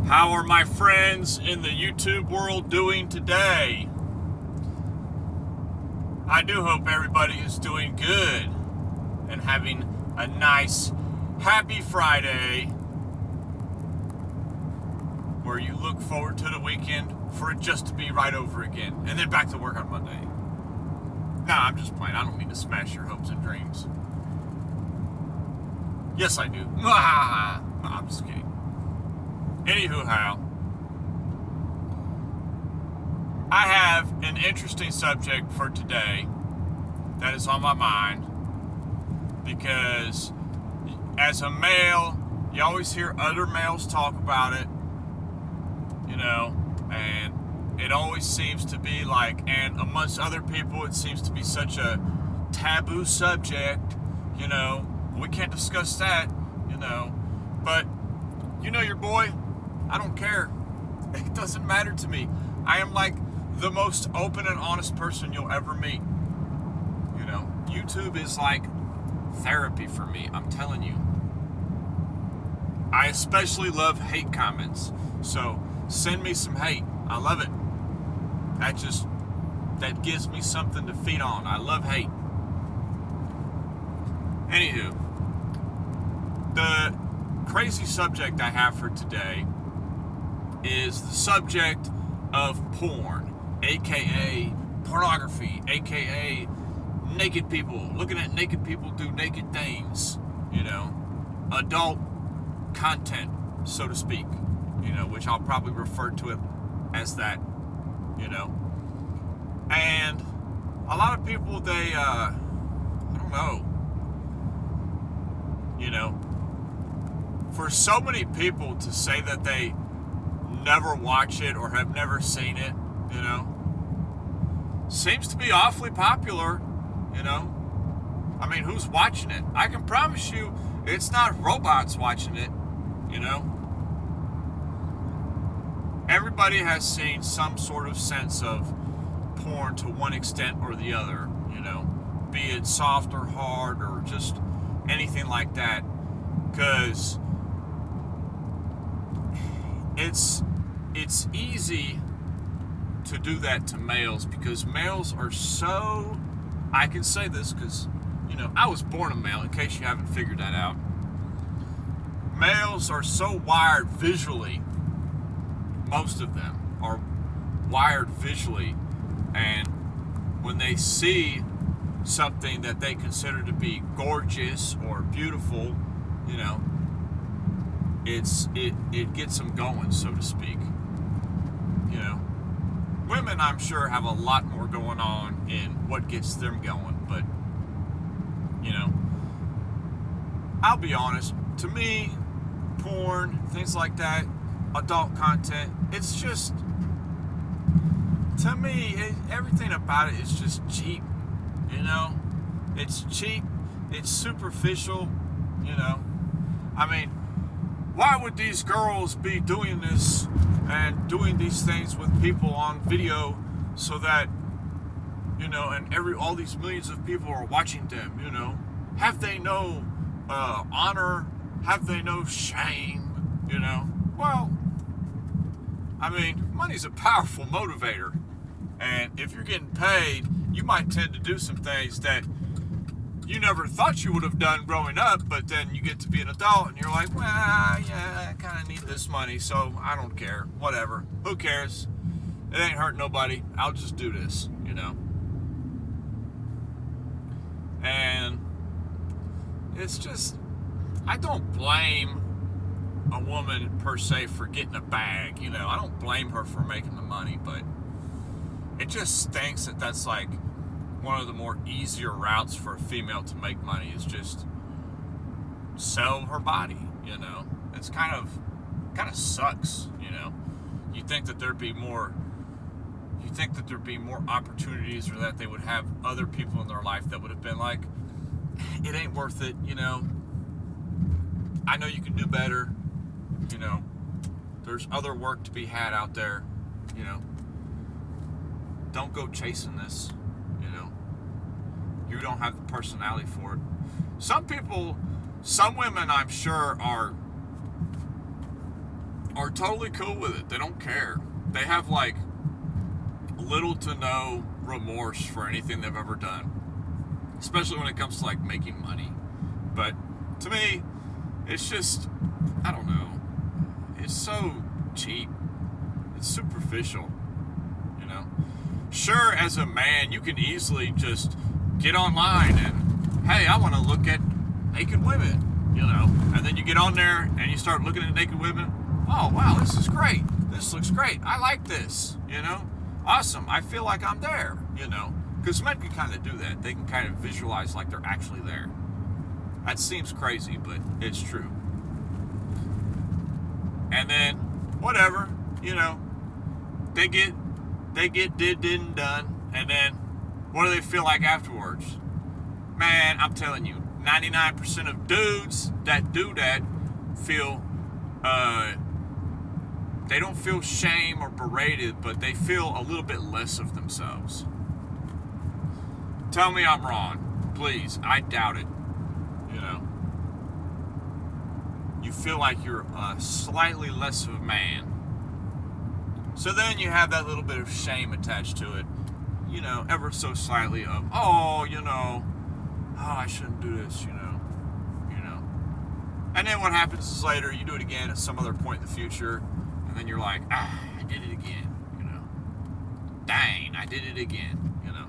How are my friends in the YouTube world doing today? I do hope everybody is doing good and having a nice, happy Friday where you look forward to the weekend for it just to be right over again and then back to work on Monday. Nah, I'm just playing. I don't mean to smash your hopes and dreams. Yes, I do. No, I'm just kidding. Anywho, I have an interesting subject for today that is on my mind because as a male, you always hear other males talk about it, and it always seems to be like, and amongst other people, it seems to be such a taboo subject, we can't discuss that, but your boy, I don't care. It doesn't matter to me. I am like the most open and honest person you'll ever meet. YouTube is like therapy for me, I'm telling you. I especially love hate comments. So send me some hate. I love it. That gives me something to feed on. I love hate. Anywho, the crazy subject I have for today is the subject of porn, aka pornography, aka naked people, looking at naked people do naked things, adult content, so to speak, which I'll probably refer to it as that, and a lot of people, they, I don't know, for so many people to say that they never watch it or have never seen it, seems to be awfully popular, I mean, who's watching it? I can promise you it's not robots watching it, Everybody has seen some sort of sense of porn to one extent or the other, be it soft or hard or just anything like that, because it's easy to do that to males, because males are so, I can say this because, I was born a male, in case you haven't figured that out. Males are so wired visually, most of them are wired visually, and when they see something that they consider to be gorgeous or beautiful, it gets them going, so to speak. Women, I'm sure, have a lot more going on in what gets them going, but I'll be honest, to me, porn, things like that, adult content, it's just, to me, everything about it is just cheap, it's cheap, it's superficial, I mean, why would these girls be doing this and doing these things with people on video so that, and all these millions of people are watching them, have they no honor, have they no shame, well, I mean, money's a powerful motivator, and if you're getting paid, you might tend to do some things that you never thought you would have done growing up, but then you get to be an adult and you're like, well, yeah, I kind of need this money, so I don't care, whatever, who cares, it ain't hurt nobody, I'll just do this, and it's just, I don't blame a woman per se for getting a bag, I don't blame her for making the money, but it just stinks that that's like one of the more easier routes for a female to make money, is just sell her body, it's kind of sucks, you think that there'd be more opportunities, or that they would have other people in their life that would have been like, it ain't worth it, I know you can do better, there's other work to be had out there, don't go chasing this, you don't have the personality for it. Some women, I'm sure, are are totally cool with it. They don't care. They have like little to no remorse for anything they've ever done, especially when it comes to like making money. But to me, it's just, I don't know, it's so cheap, it's superficial, you know. Sure, as a man, you can easily just get online and, hey, I want to look at naked women, you know, and then you get on there and you start looking at naked women. Oh, wow, this is great. This looks great. I like this, you know. Awesome. I feel like I'm there, you know, because men can kind of do that. They can kind of visualize like they're actually there. That seems crazy, but it's true. And then, whatever, you know, they get did and done, and then what do they feel like afterwards? Man, I'm telling you, 99% of dudes that do that feel, they don't feel shame or berated, but they feel a little bit less of themselves. Tell me I'm wrong, please. I doubt it. You know, you feel like you're slightly less of a man. So then you have that little bit of shame attached to it, you know, ever so slightly of, oh, you know, oh, I shouldn't do this, you know. And then what happens is later, you do it again at some other point in the future, and then you're like, I did it again, you know. Dang, I did it again, you know.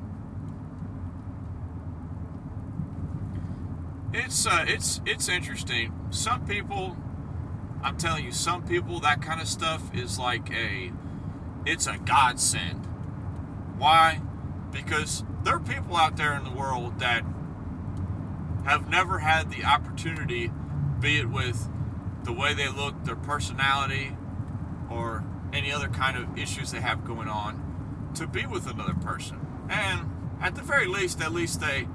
It's interesting. Some people, I'm telling you, some people, that kind of stuff is like it's a godsend. Why? Because there are people out there in the world that have never had the opportunity, be it with the way they look, their personality, or any other kind of issues they have going on, to be with another person. And at the very least, they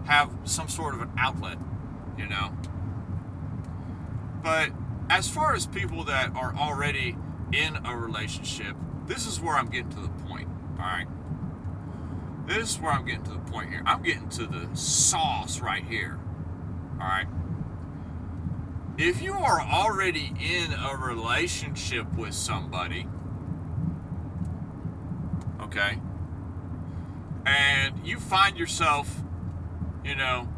have some sort of an outlet, you know. But as far as people that are already in a relationship, this is where I'm getting to the point, all right? This is where I'm getting to the point here. I'm getting to the sauce right here, all right? If you are already in a relationship with somebody, okay, and you find yourself, you know,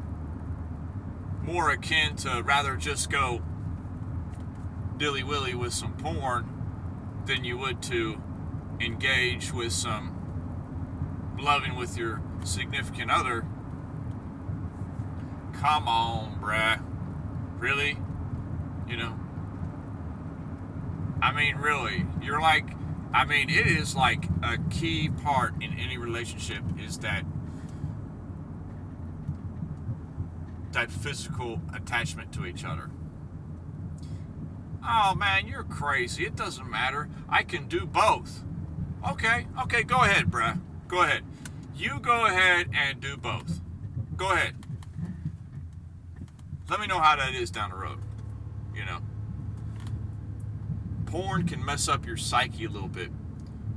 more akin to rather just go dilly-willy with some porn than you would to engage with some loving with your significant other, come on, bruh. Really? You know? I mean, really. You're like, I mean, it is like a key part in any relationship is that physical attachment to each other. Oh, man, you're crazy. It doesn't matter. I can do both. Okay, go ahead, bruh. Go ahead. You go ahead and do both. Go ahead. Let me know how that is down the road. You know. Porn can mess up your psyche a little bit.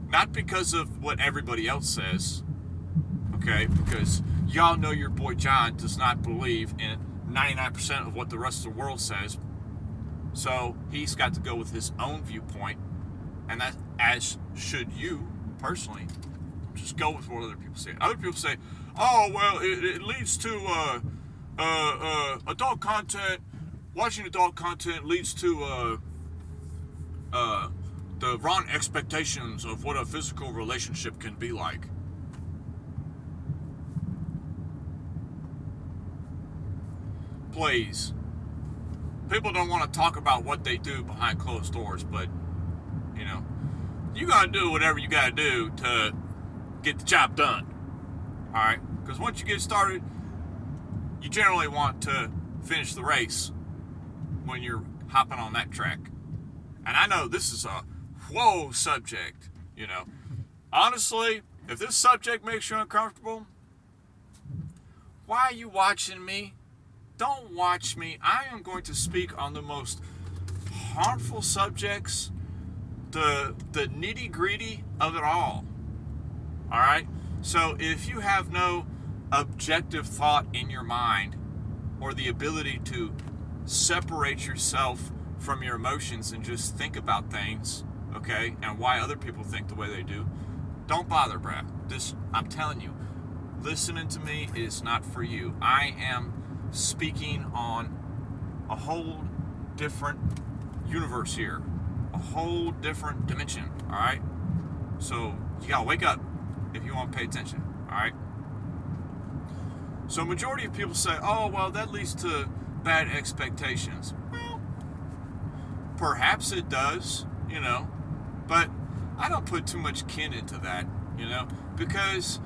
Not because of what everybody else says. Okay? Because y'all know your boy John does not believe in 99% of what the rest of the world says. So he's got to go with his own viewpoint. And that, as should you, personally. Just go with what other people say. Other people say, oh, well, it leads to adult content. Watching adult content leads to the wrong expectations of what a physical relationship can be like. Please. People don't want to talk about what they do behind closed doors, but, you know, you got to do whatever you got to do to get the job done. All right? Because once you get started, you generally want to finish the race when you're hopping on that track. And I know this is a whoa subject, you know. Honestly, if this subject makes you uncomfortable, why are you watching me? Don't watch me. I am going to speak on the most harmful subjects, the nitty-gritty of it all. All right? So if you have no objective thought in your mind or the ability to separate yourself from your emotions and just think about things, okay, and why other people think the way they do, don't bother, Brad. I'm telling you, listening to me is not for you. I am speaking on a whole different universe here, a whole different dimension, all right? So you gotta wake up if you want to pay attention, all right? So majority of people say, oh, well, that leads to bad expectations. Well, perhaps it does, but I don't put too much kin into that, because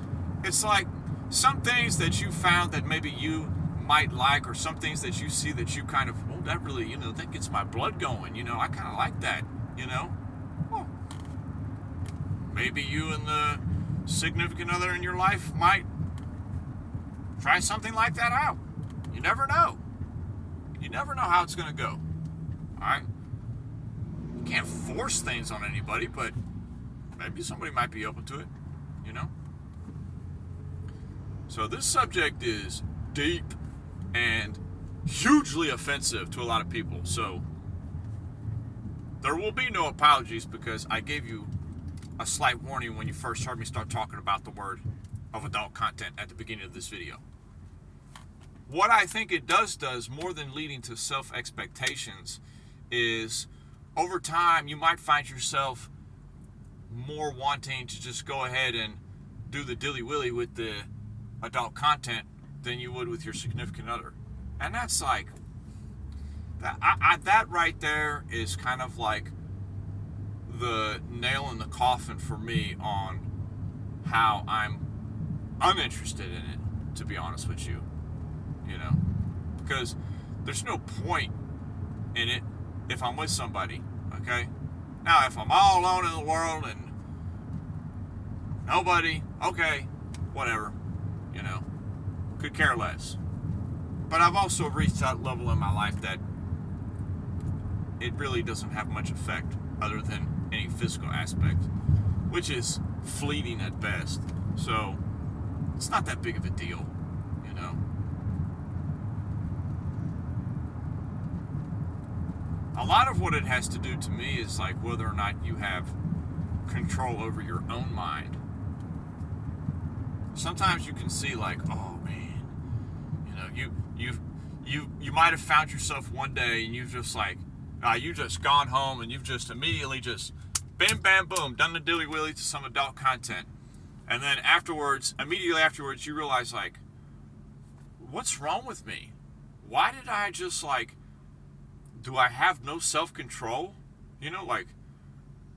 it's like some things that you found that maybe you might like, or some things that you see that you kind of, oh, that really, that gets my blood going, I kind of like that, well, maybe you and the significant other in your life might try something like that out. You never know. You never know how it's going to go. All right? You can't force things on anybody, but maybe somebody might be open to it, So this subject is deep and hugely offensive to a lot of people. So there will be no apologies, because I gave you a slight warning when you first heard me start talking about the word of adult content at the beginning of this video. What I think it does more than leading to self-expectations is, over time you might find yourself more wanting to just go ahead and do the dilly-willy with the adult content than you would with your significant other. And that's like, that right there is kind of like the nail in the coffin for me on how I'm uninterested in it, to be honest with you. Because there's no point in it if I'm with somebody, okay? Now, if I'm all alone in the world and nobody, okay, whatever, could care less. But I've also reached that level in my life that it really doesn't have much effect other than any physical aspect, which is fleeting at best. So it's not that big of a deal, A lot of what it has to do to me is like whether or not you have control over your own mind. Sometimes you can see like, oh man, you might have found yourself one day and you've just like, you just gone home and you've just immediately just bam, bam, boom, done the dilly willy to some adult content. And then immediately afterwards, you realize like, what's wrong with me? Why did I just like, do I have no self-control? Like,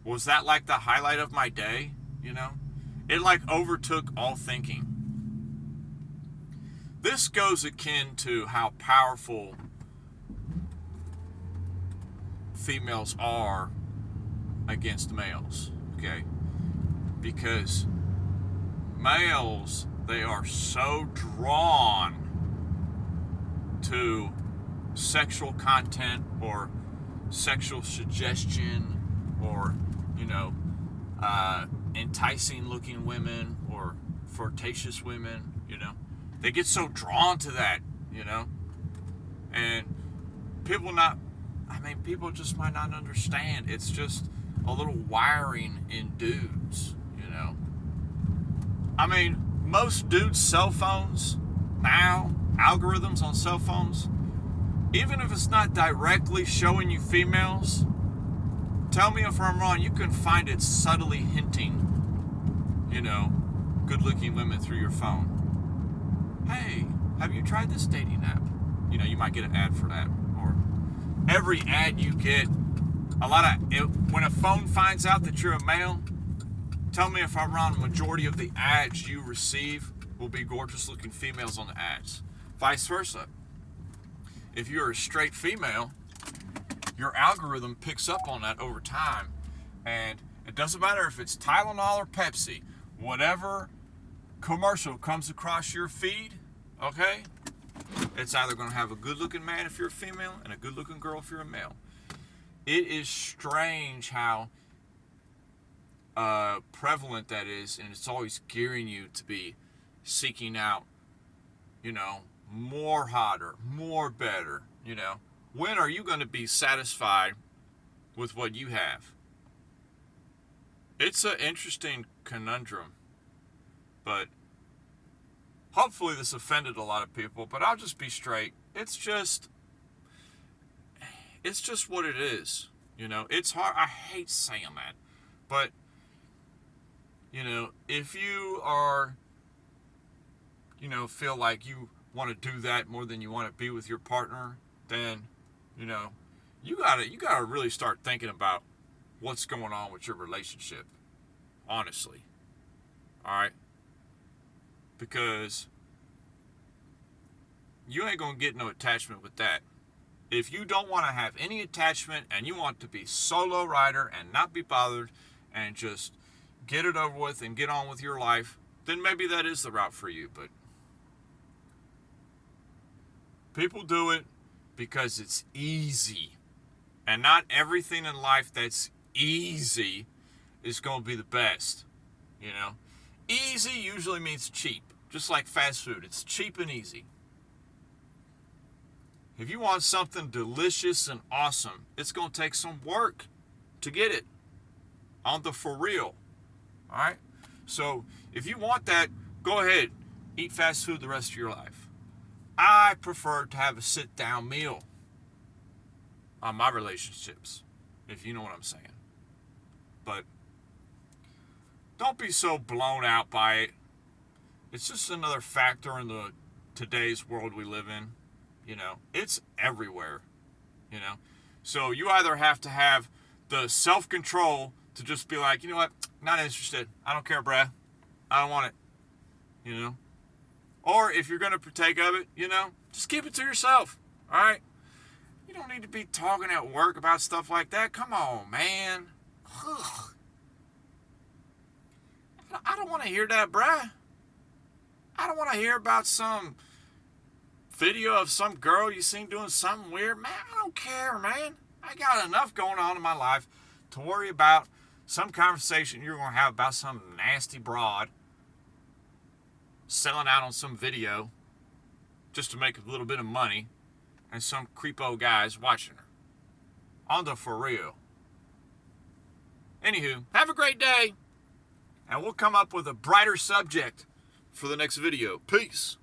was that like the highlight of my day? It like overtook all thinking. This goes akin to how powerful females are against males, okay? Because males, they are so drawn to sexual content or sexual suggestion or, enticing looking women or flirtatious women, They get so drawn to that, And people just might not understand. It's just a little wiring in dudes, most dudes' cell phones now, algorithms on cell phones, even if it's not directly showing you females, tell me if I'm wrong, you can find it subtly hinting, good-looking women through your phone. Hey, have you tried this dating app? You might get an ad for that. Or every ad you get, when a phone finds out that you're a male, tell me if I'm wrong, the majority of the ads you receive will be gorgeous-looking females on the ads. Vice versa. If you're a straight female, your algorithm picks up on that over time, and it doesn't matter if it's Tylenol or Pepsi, whatever commercial comes across your feed, okay, it's either going to have a good-looking man if you're a female and a good-looking girl if you're a male. It is strange how prevalent that is, and it's always gearing you to be seeking out, more hotter, more better, when are you going to be satisfied with what you have? It's an interesting conundrum, but hopefully this offended a lot of people, but I'll just be straight. It's just what it is. You know, it's hard. I hate saying that, but you know, if you are, you know, feel like you want to do that more than you want to be with your partner, then, you know, you gotta really start thinking about what's going on with your relationship, honestly. All right, because you ain't gonna get no attachment with that. If you don't want to have any attachment and you want to be solo rider and not be bothered and just get it over with and get on with your life, then maybe that is the route for you. But people do it because it's easy. And not everything in life that's easy is going to be the best. You know, easy usually means cheap. Just like fast food, it's cheap and easy. If you want something delicious and awesome, it's going to take some work to get it on the for real. All right? So if you want that, go ahead. Eat fast food the rest of your life. I prefer to have a sit-down meal on my relationships, if you know what I'm saying. But don't be so blown out by it. It's just another factor in the today's world we live in. You know, it's everywhere, you know. So you either have to have the self-control to just be like, you know what, not interested. I don't care, bruh. I don't want it, you know. Or if you're going to partake of it, you know, just keep it to yourself, all right? You don't need to be talking at work about stuff like that. Come on, man. Ugh. I don't want to hear that, bruh. I don't want to hear about some video of some girl you seen doing something weird. Man, I don't care, man. I got enough going on in my life to worry about some conversation you're going to have about some nasty broad selling out on some video just to make a little bit of money and some creepo guys watching her. On the for real. Anywho, have a great day, and we'll come up with a brighter subject for the next video. Peace.